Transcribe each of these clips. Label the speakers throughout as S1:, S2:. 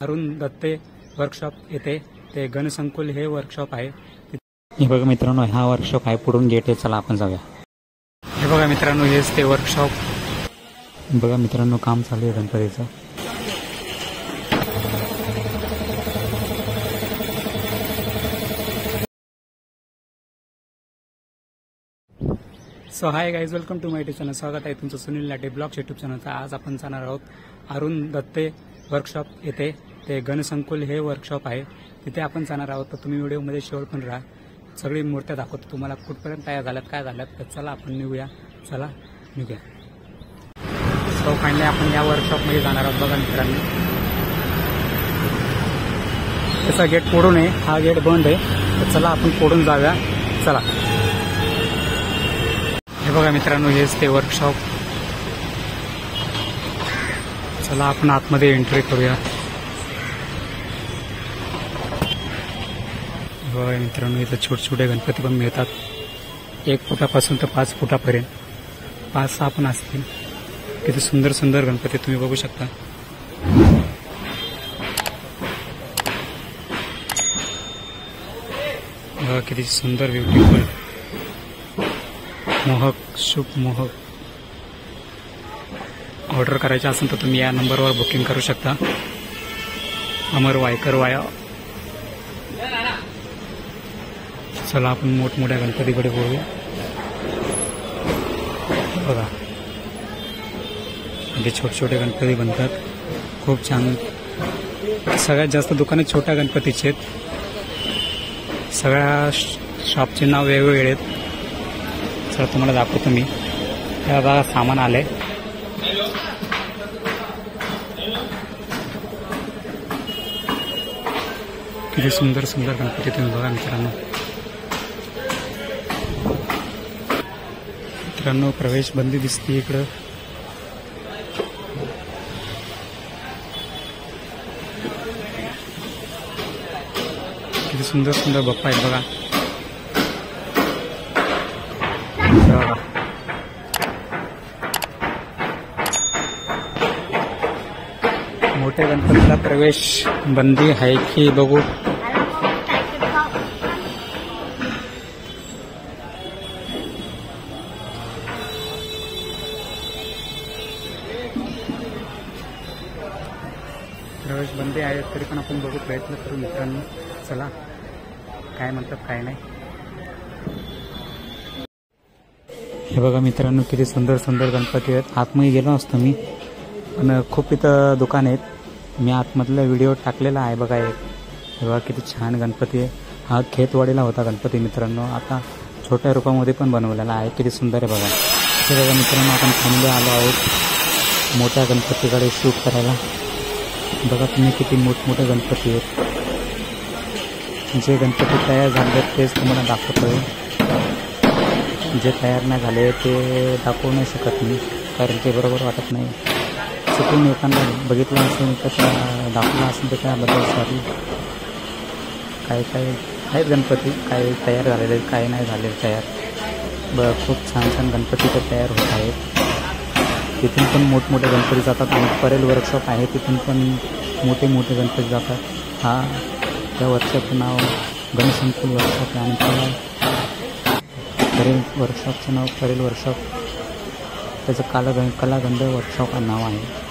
S1: अरुण दत्ते वर्कशॉप येथे ते गणसंकुल हे वर्कशॉप आहे। हे बघा मित्रांनो, हा वर्कशॉप आहे, पुढून गेट आहे। चला आपण जाऊया। हे बघा मित्रांनो, हेच ते वर्कशॉप। बघा मित्रांनो, काम चालू आहे गणपतीचं। So hi guys, welcome to my YouTube channel. स्वागत आहे तुमचं सुनील लाटे ब्लॉग्स यूट्यूब चॅनलचा। आज आपण जाणार आहोत अरुण दत्ते वर्कशॉप येथे ते गणसंकुल हे वर्कशॉप आहे, तिथे आपण जाणार आहोत। तर तुम्ही व्हिडिओमध्ये शेवट पण राहा, सगळी मूर्त्या दाखवतो तुम्हाला कुठपर्यंत तयार झाल्यात, काय झाल्यात। तर चला आपण निघूया, चला निघूया। सो फायनली आपण या वर्कशॉपमध्ये जाणार आहोत। बघा मित्रांनो, त्याचा गेट फोडून आहे, हा गेट बंद आहे। तर चला आपण फोडून जाऊया, चला। हे बघा मित्रांनो, हेच ते वर्कशॉप। चला आपण आतमध्ये एंट्री करूया। बघा मित्रांनो, इथं छोटे छोटे गणपती पण मिळतात, 1 फुटापासून तर 5 फुटापर्यंत, 5-6 पण असतील। किती सुंदर सुंदर गणपती तुम्ही बघू शकता। बघा किती सुंदर, ब्युटिफुल, मोहक, शुभ मोहक। ऑर्डर करायचं असेल तर तुम्ही या नंबरवर बुकिंग करू शकता। अमर वायकर वाया। चला आपण मोठमोठ्या गणपतीकडे बोलूया। बघा म्हणजे छोटे छोटे गणपती बनतात, खूप छान। सगळ्यात जास्त दुकाने छोट्या गणपतीचे आहेत। सगळ्या शॉपचे नाव वेगवेगळे आहेत। चला तुम्हाला दाखवतो मी। या बघा सामान आलंय। किती सुंदर सुंदर गणपती तुम्ही बघा मित्रांनो। मित्रांनो, प्रवेश बंदी दिसते इकडं। किती सुंदर सुंदर बाप्पा आहेत बघा। मोठ्या गणपतीला प्रवेश बंदी आहे की बघू। प्रवेश बंदी आहे तरी पण आपण बघू, प्रयत्न करू मित्रांनो। चला काय म्हणतात काय नाही। हे बघा मित्रांनो, किती सुंदर सुंदर गणपती आहेत। आतमध्ये गेलो असतो मी, पण खूप इथं दुकान आहेत। मी आतमधला व्हिडिओ टाकलेला आहे बघा एक। हे बघा किती छान गणपती आहे। हा खेतवाडीला होता गणपती मित्रांनो, आता छोट्या रूपामध्ये पण बनवलेला आहे। किती सुंदर आहे बघा। हे बघा मित्रांनो, आपण थांबले आलो आहोत मोठ्या गणपतीकडे शूट करायला। बघा तुम्ही किती मोठमोठे गणपती आहेत। जे गणपती तयार झाले तेच तुम्हाला दाखवतोय, जे तयार नाही झाले ते दाखवू नाही शकत मी, कारण ते बरोबर वाटत नाही। चुकून एखादा बघितलं असेल तर दाखवलं असेल तर त्याबद्दल सॉरी। काय काय आहेत गणपती, काय तयार झालेले, काय नाही झाले तयार। खूप छान छान गणपती तर तयार होत आहेत। तिथून पण मोठमोठे गणपती जातात आणि परेल वर्कशॉप आहे, तिथून पण मोठे मोठे गणपती जातात। हा त्या वर्कशॉपचं नाव गणसंकुल वर्कशॉप आहे आणि त्याला परेल वर्कशॉपचं नाव परेल वर्कशॉप, त्याचं कलागंध वर्कशॉप हा नाव आहे।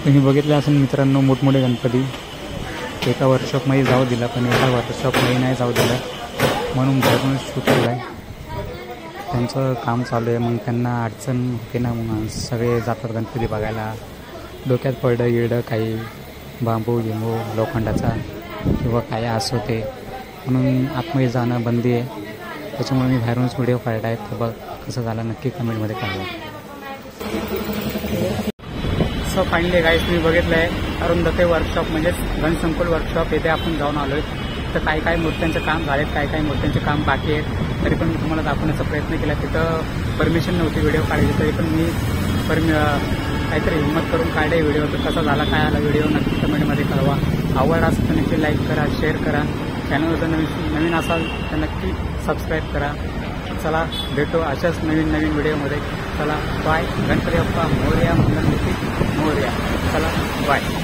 S1: तुम्ही बघितलं असेल मित्रांनो, मोठमोठे गणपती एका वर्कशॉपमध्ये जाऊ दिला, पण एका वर्कशॉपमध्ये नाही जाऊ दिला, म्हणून बाहेरून शूट केलं आहे। त्यांचं काम चालू आहे, मग त्यांना अडचण होते ना, मग सगळे जातात गणपती बघायला। डोक्यात पडलं येडं काही बांबू गिंबू लोखंडाचा किंवा काय असं होते, म्हणून आतमध्ये जाणं बंदी आहे। त्याच्यामुळे मी बाहेरूनच व्हिडिओ काढला आहे। तर बघ कसं झालं नक्की कमेंटमध्ये कळवा। सो फायनली गाईस, तुम्ही बघितलं आहे अरुण दत्ते वर्कशॉप म्हणजेच गणसंकुल वर्कशॉप, येथे आपण जाऊन आलो आहे। तर काही काही मूर्त्यांचं काम झालेत, काही काही मूर्त्यांचे काम बाकी आहेत, तरी पण मी तुम्हाला दाखवण्याचा प्रयत्न केला। तिथं परमिशन नव्हती व्हिडिओ काढायची, तरी पण मी काहीतरी हिंमत करून काढले व्हिडिओ। तर कसा झाला काय आला व्हिडिओ नक्की कमेंटमध्ये कळवा। आवड असेल तर नक्की लाईक करा, शेअर करा। चॅनल जर नवीन असाल तर नक्की सबस्क्राईब करा। चला भेटू अशाच नवीन नवीन व्हिडिओमध्ये। चला बाय। गणपती बाप्पा मोरया, मंगलमूर्ती मोरया। चला बाय।